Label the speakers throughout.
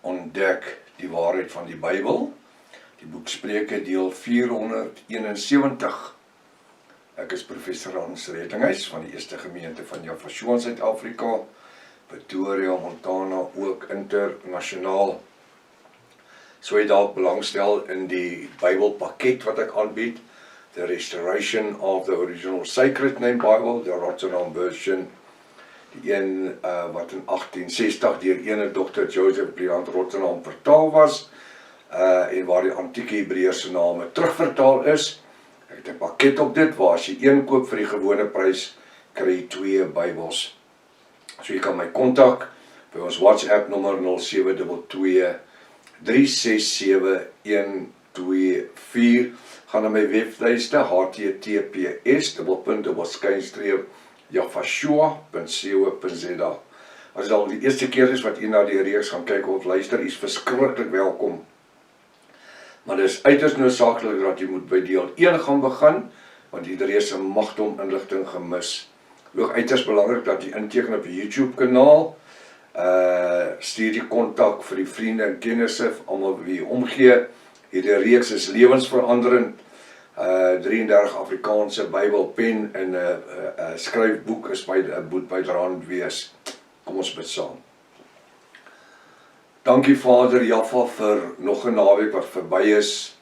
Speaker 1: ontdek die waarheid van die Bybel. Die boek Spreuke deel 471. Ek is professor Hans Redinghuis van die Eerste Gemeente van Jaffa in Suid-Afrika, Pretoria, Montana, ook internasionaal. So jy dalk belangstel in die Bybelpakket wat ek aanbied, The Restoration of the Original Sacred Name Bible, the Rotterdam version, die een wat in 1860 deur ene Dr. Joseph Briand Rotterdam vertaal was, en waar die antieke Hebreëse name terugvertaal is. Ek het 'n pakket op dit, waar as jy een koop vir die gewone prys, kry jy 2 Bybels. So jy kan my kontak by ons WhatsApp nommer 0722 367 124. Gaan na my webtuiste https://jaffashua.co.za. As dit al die eerste keer is wat jy na die reeks gaan kyk of luister, is verskriklik welkom. Maar dit is uiters noodsaaklik dat jy moet by deel 1 gaan begin, want jy het reeds 'n magdom inligting gemis. Ook uiters belangrik dat jy inteken op die YouTube kanaal, stuur die kontak vir die vriende en kennisse, almal wie omgee. Hierdie reeks is lewensveranderend. 33 Afrikaanse Bybelpen en 'n skryfboek is bydraend wees. Kom ons bid saam. Dankie Vader Jaffa vir nog 'n naweek wat verby is.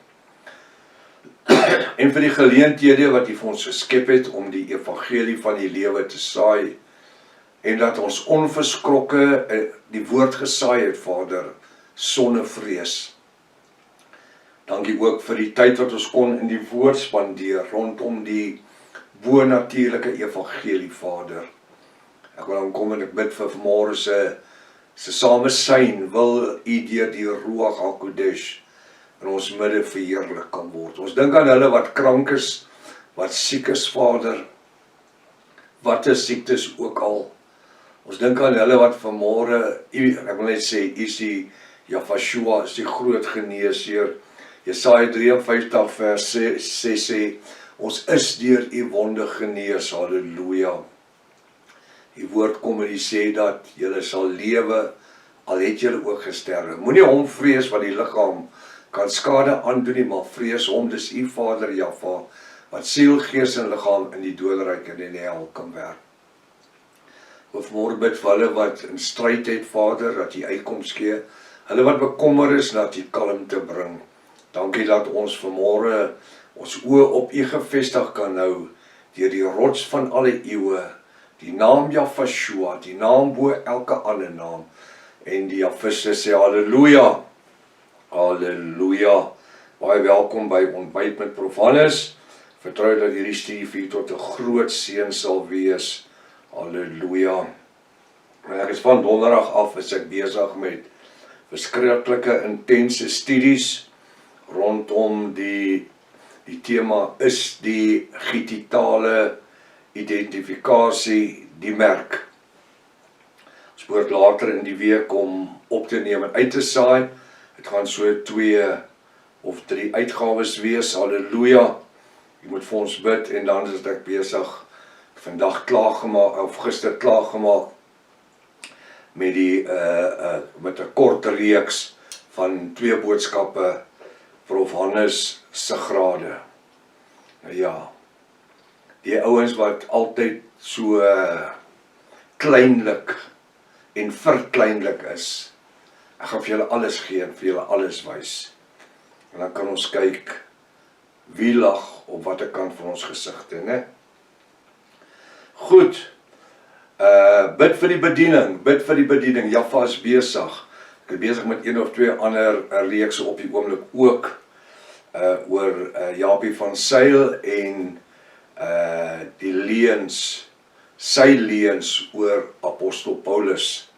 Speaker 1: En vir die geleenthede wat U vir ons geskep het om die evangelie van die lewe te saai. En dat ons onverskrokke die woord gesaai het, Vader, sonder vrees. Dankie ook vir die tyd wat ons kon in die woord spandeer rondom die bonatuurlike evangelie, Vader. Ek wil dan kom en ek bid vir vanmôre se samesyn, wil U deur die Ruach HaKodesh in ons midde verheerlik kan word. Ons dink aan hulle wat krank is, wat siek is, Vader, wat is siektes ook al. Ons dink aan hulle wat vanmôre, ek wil net sê, U is die Jaffashua, is die groot geneesheer. Jesaja 53 vers 6 sê, ons is deur U wonde genees, halleluja. Die woord kom en die sê dat julle sal lewe, al het julle ook gesterwe. Moenie hom vrees wat die liggaam kan skade aandoen nie, maar vrees hom, dis U Vader Jaffa, wat siel, gees en liggaam in die doderyk en in die hel kan werk. Of môre bid vir hulle wat in stryd het, Vader, dat U uitkoms gee. Hulle wat bekommer is, dat U kalmte bring. Dankie dat ons vanmôre ons oë op U gefestig kan hou, deur die rots van alle eeue, die naam Jaffashua, die naam bo elke ander naam. En die Jaffiste sê halleluja, halleluja. Baie welkom by Ontbyt met Prof Hannes. Vertrou dat hierdie studie vir u tot 'n groot seën sal wees. Halleluja. Ek is van donderdag af is ek besig met verskriklike intense studies rondom die tema is die digitale identifikasie die merk. Ons behoort later in die week om op te neem en uit te saai. Het gaan so 2 of 3 uitgawes wees, halleluja. Jy moet vir ons bid en dan is ek besig vandag klaargemaak, of gister klaargemaak met met 'n kort reeks van 2 boodskappe Prof Hannes se grade. Ja, die ouens wat altyd so kleinlik en verkleinlik is. Ek gaan vir julle alles gee en vir julle alles wys. En dan kan ons kyk wie lag op watter kant van ons gesigte, né? Goed. Bid vir die bediening, Jaffa is besig. Ek is besig met 1 of 2 ander reekse op die oomblik ook, oor Japie van Sail en die leuns, sy leuns oor Apostel Paulus.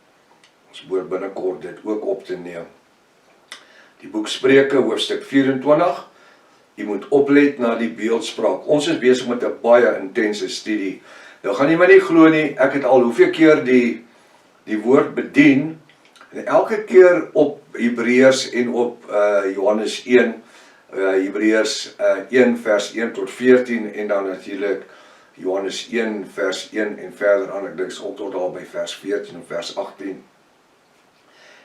Speaker 1: Ons behoort binnekort dit ook op te neem. Die boek Spreuke, hoofstuk 24, jy moet oplet na die beeldspraak. Ons is besig met 'n baie intense studie. Nou gaan jy my nie glo nie, ek het al hoeveel keer die woord bedien, en elke keer op Hebreërs en op Johannes 1, Hebreërs 1 vers 1 tot 14, en dan natuurlik Johannes 1 vers 1 en verder aan, ek dink tot daar by vers 14 en vers 18.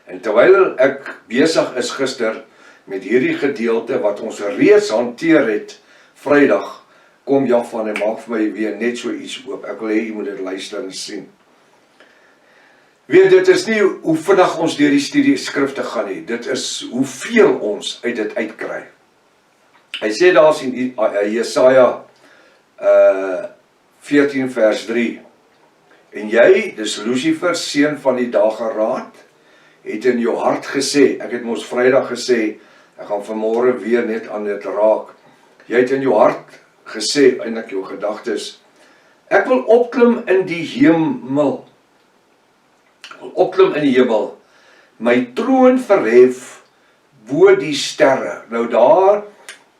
Speaker 1: En terwyl ek besig is gister met hierdie gedeelte wat ons reeds hanteer het, Vrydag, kom Jafan en maak vir my weer net so iets oop. Ek wil hê jy moet dit luister en sien. Weet, dit is nie hoe vinnig ons deur die studie skrifte gaan nie, dit is hoeveel ons uit dit uitkry. Hy sê daar in Jesaja 14 vers 3, en jy, dis Lucifer, seun van die dageraad, het in jou hart gesê, ek het mos Vrydag gesê, ek gaan vanmôre weer net aan dit raak, jy het in jou hart gesê, eintlik jou gedagtes, ek wil opklim in die hemel, my troon verhef bo die sterre. Nou daar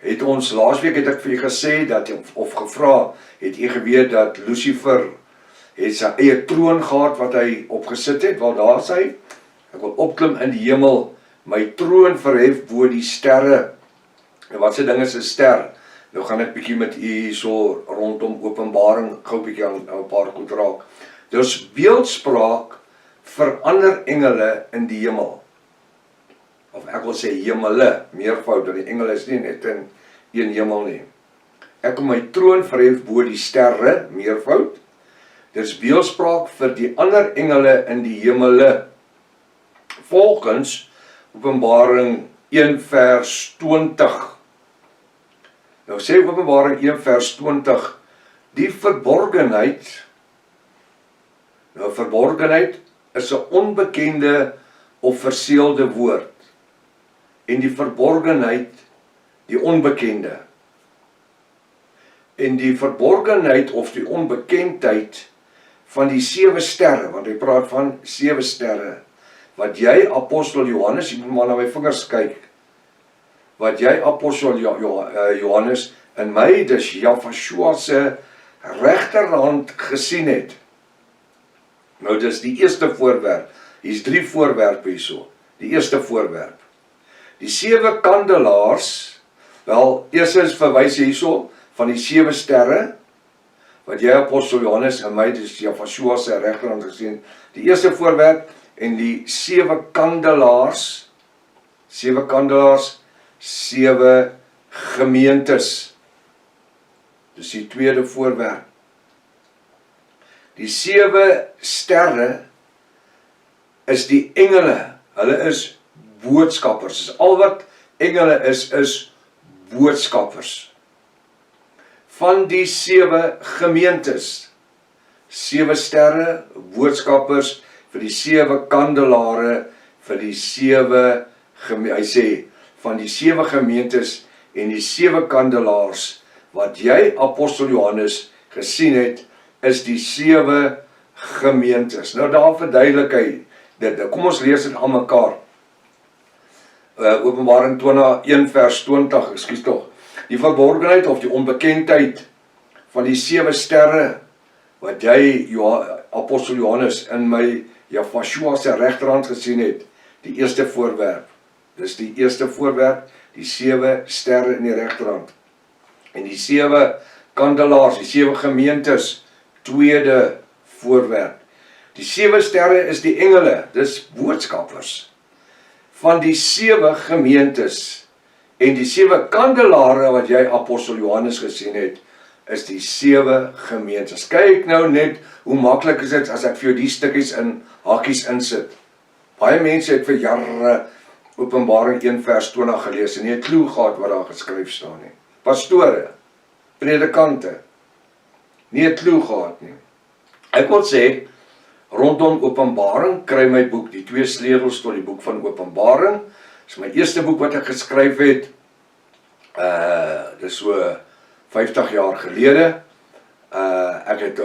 Speaker 1: het ons, laasweek het ek vir jy gesê, dat, of gevra, het jy geweet dat Lucifer het sy eie troon gehad wat hy opgesit het, wel daar sê, ek wil opklim in die hemel, my troon verhef bo die sterre. En wat se ding is 'n ster? Nou gaan ek bietjie met u so rondom Openbaring gou bietjie aan 'n paar goed raak. Dus beeldspraak vir ander engele in die hemel. Of ek wil sê hemele, meervoud, want die engele is nie net in een hemel nie. Ek wil my troon verhef bo die sterre, meervoud. Dis beeldspraak vir die ander engele in die hemele. Volgens Openbaring 1 vers 20. Nou sê Openbaring 1 vers 20, die verborgenheid, nou verborgenheid is 'n onbekende of verseelde woord. En die verborgenheid, die onbekende. En die verborgenheid of die onbekendheid van die 7 sterre, want hy praat van 7 sterre, wat jy apostel Johannes, jy moet maar na my vingers kyk, wat jy apostel Johannes in my, dis Jafashua se regterhand gesien het. Nou dis die eerste voorwerp, hier's 3 voorwerpe hierso, die eerste voorwerp. Die 7 kandelaars, wel, eerstens verwys hierso van die 7 sterre, wat jy apostel Johannes in my, dis Jafashua se regterhand gesien, die eerste voorwerp, en die 7 kandelaars, 7 gemeentes. Dis die tweede voorwerp. Die 7 sterre is die engele. Hulle is boodskappers. Dis al wat engele is boodskappers. Van die 7 gemeentes. 7 sterre, boodskappers, vir die 7 kandelare, vir die 7 hy sê, van die 7 gemeentes en die 7 kandelaars, wat jy, apostel Johannes, gesien het, is die 7 gemeentes. Nou daar verduidelik hy dit. Kom ons lees dit aan mekaar. Openbaring 1 vers 20, ekskuus tog. Die verborgenheid of die onbekendheid van die 7 sterre, wat jy, apostel Johannes, in my Jafashua se regterhand gesien het, die eerste voorwerp. Dis die eerste voorwerp, die 7 sterre in die regterhand. En die 7 kandelaars, die 7 gemeentes, tweede voorwerp. Die 7 sterre is die engele, dis boodskappers. Van die 7 gemeentes en die 7 kandelare wat jy apostel Johannes gesien het, is die 7 gemeentes. Kyk nou net hoe maklik is dit as ek vir jou die stukkies in hakies insit. Baie mense het vir jare Openbaring 1 vers 20 gelees en nie 'n klou gehad wat daar geskryf staan nie. Pastore, predikante, nie 'n klou gehad nie. Ek wil sê, rondom Openbaring kry my boek, die 2 sleutels tot die boek van Openbaring. Dis my eerste boek wat ek geskryf het. Dis so 50 jaar gelede. Ek het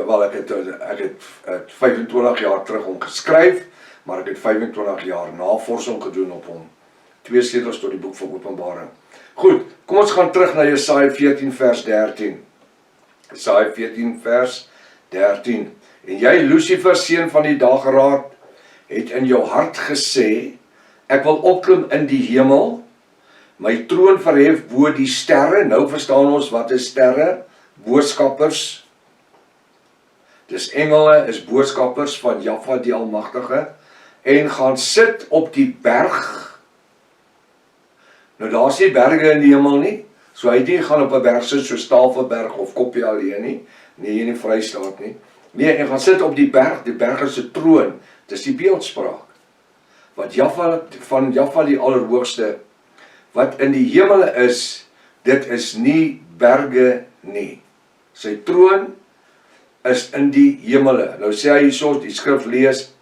Speaker 1: 25 jaar terug hom geskryf, maar ek het 25 jaar navorsing gedoen op hom. 2 sleutels tot die boek van Openbaring. Goed, kom ons gaan terug na Jesaja 14 vers 13. Jesaja 14 vers 13. En jy, Lucifer, seun van die dageraad, het in jou hart gesê, ek wil opklim in die hemel, my troon verhef bo die sterre. Nou verstaan ons wat is sterre, boodskappers. Dis engele, is boodskappers van Jahwe die Almagtige. en gaan sit op die berg. Nou daar is nie berge in die hemel nie, so hy het nie gaan op 'n berg sit so Tafelberg of Koppie alleen nie, nie hier in die Vrystaat nie. Nee, hy gaan sit op die berg is 'n troon, dis die beeldspraak. Wat van Jahwe die Allerhoogste, wat in die hemele is, dit is nie berge nie. Sy troon is in die hemele. Nou sê hy hierso, die skrif lees,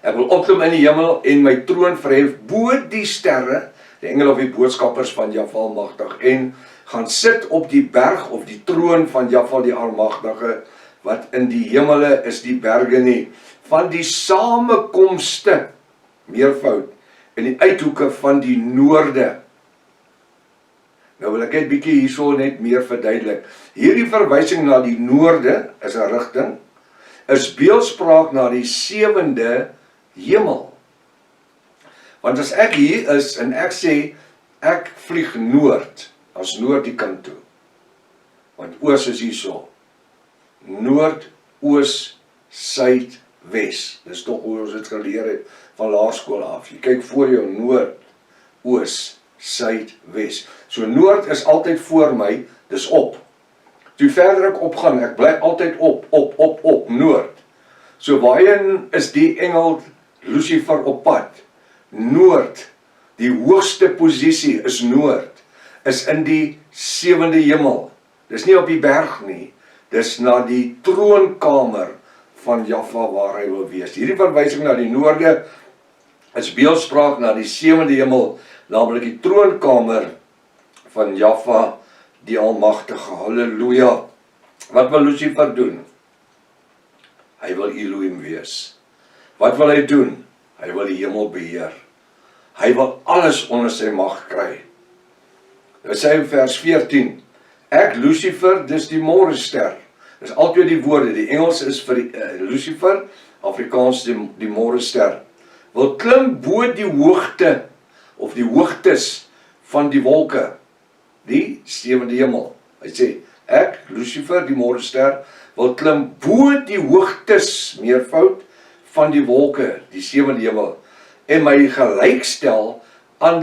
Speaker 1: ek wil opklim in die hemel en my troon verhef bo die sterre, die engele of die boodskappers van Jahwe Almagtig, en gaan sit op die berg of die troon van Jahwe die Almagtige, wat in die hemele is die berge nie, van die samekomste, meervoud, in die uithoeke van die noorde. Nou wil ek net bietjie hierso net meer verduidelik. Hierdie verwysing na die noorde is 'n rigting, is beeldspraak na die 7de hemel. Want as ek hier is en ek sê, ek vlieg noord, as noord die kant toe. Want oos is hierso. Noord, oos, suid, wes. Dis tog hoe ons dit geleer het van laerskool af. Jy kyk voor jou noord, oos, suid, wes. So noord is altyd voor my, dis op. Toe verder ek opgaan, ek bly altyd op, noord. So waarheen is die engel Lucifer op pad? Noord, die hoogste posisie is noord, is in die 7de hemel. Dis nie op die berg nie, dis na die troonkamer van Jahwe waar hy wil wees. Hierdie verwysing na die noorde is beeldspraak na die 7de hemel, naamlik die troonkamer van Jahwe die Almagtige. Halleluja. Wat wil Lucifer doen? Hy wil Elohim wees. Wat wil hy doen? Hy wil die hemel beheer. Hy wil alles onder sy mag kry. Dit sê in vers 14, ek Lucifer, dis die môrester. Dis altyd die woorde, die Engels is vir Lucifer, Afrikaans die môrester. Wil klim bo die hoogte, of die hoogtes van die wolke, die 7de hemel. Hy sê, ek Lucifer, die môrester, wil klim bo die hoogtes, meervoud, van die wolke, die 7de hemel, en my gelykstel aan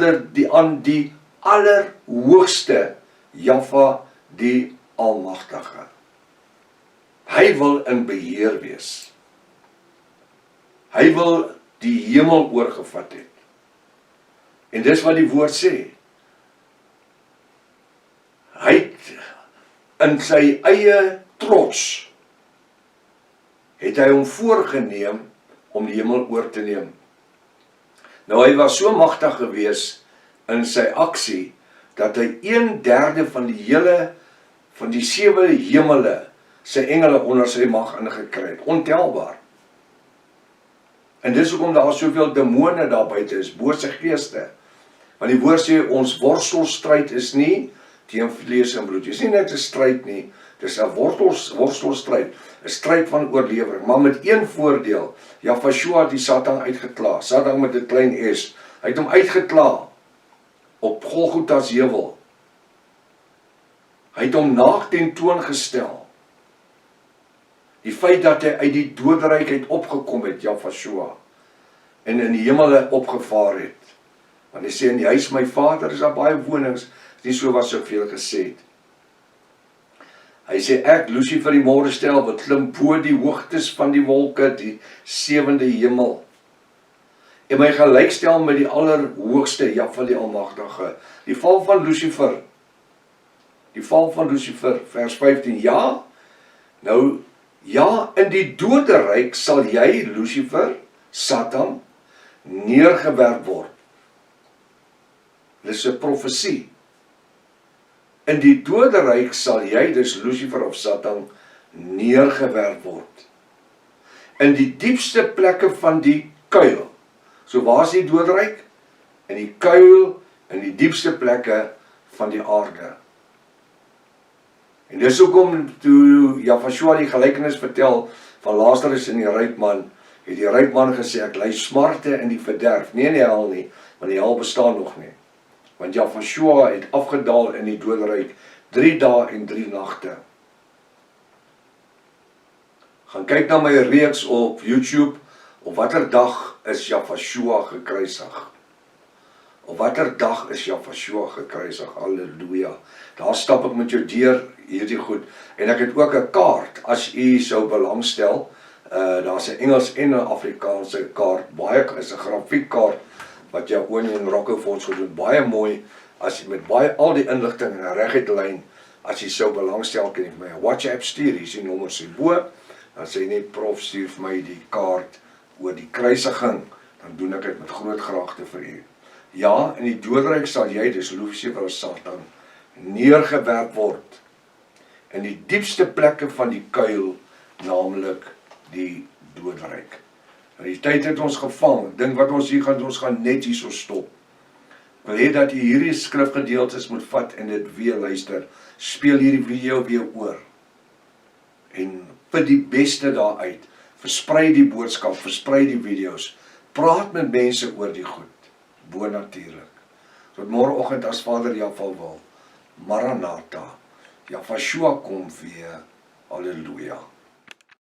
Speaker 1: die allerhoogste, Jahwe die Almagtige. Hy wil in beheer wees. Hy wil die hemel oorgevat het. En dis wat die woord sê. Hy het in sy eie trots, het hy hom voorgeneem om die hemel oor te neem. Nou hy was so magtig gewees in sy aksie, dat hy 1/3 van die hele, van die 7 hemele, sy engele onder sy mag ingekry het, ontelbaar. En dis hoekom daar soveel demone daar buite is, bose geeste. Want die woord sê, ons worstelstryd is nie teen vlees en bloed. Dit is nie net 'n stryd nie, dis 'n worstelstryd, 'n stryd van oorlewering, maar met een voordeel. Jahwe het die Satan uitgekla, Satan met 'n klein s, hy het hom uitgekla op Golgotha se heuwel. Hy het hom naak ten toon gestel. Die feit dat hy uit die doderyk uit opgekom het, Jahwe, en in die hemele opgevaar het. Want hy sê, in die huis my Vader is daar baie wonings, nie so wat soveel gesê het. Hy sê, ek, Lucifer die môrester, wat klim bo die hoogtes van die wolke, die 7de hemel, en my gelykstel met die allerhoogste, Jahwe die Almagtige. Die val van Lucifer, vers 15, ja, nou, ja, in die doderyk sal jy, Lucifer, Satan, neergewerp word. Dit is 'n profesie. In die doderyk sal jy, dus Lucifer of Satan, neergewerp word. In die diepste plekke van die kuil. So waar is die doderyk? In die kuil, in die diepste plekke van die aarde. En dis hoekom toe Jahwe die gelykenis vertel van Lazarus en die ryk man, het die ryk man gesê, ek ly smarte in die verderf, nie in die hel nie, want die hel bestaan nog nie. Want Jahwe het afgedaal in die doderyk 3 dae en 3 nagte. Gaan kyk na my reeks op YouTube, Op watter dag is Jafashua gekruisig? Op watter dag is Jafashua gekruisig? Halleluja. Daar stap ek met jou deur hierdie goed. En ek het ook 'n kaart, as u sou belangstel. Daar's 'n Engels en 'n Afrikaanse kaart. Baie is 'n grafiekkaart wat jou Onie en Rockefonds gedoen. Baie mooi, as jy met al die inligting in 'n reguit lyn, as jy sou belangstel, kan jy vir my 'n WhatsApp stuur. Hier is die nommers hierbo. Dan sê jy net, prof, stuur vir my die kaart oor die kruisiging. Dan doen ek dit met groot graagte vir u. Ja, in die doodryk sal jy, dis Lucifer Satan, neergewerp word in die diepste plekke van die kuil, naamlik die doodryk. En die tyd het ons gevang. Dink wat ons hier gaan, ons gaan net hierso stop. Ek wil hê dat jy hierdie skrifgedeeltes moet vat en dit weer luister. Speel hierdie video weer oor. En put die beste daaruit. Versprei die boodskap, versprei die video's. Praat met mense oor die goed. Bonatuurlik. Tot môreoggend as Vader Jahwe wil. Maranatha. Jafashua kom weer. Halleluja.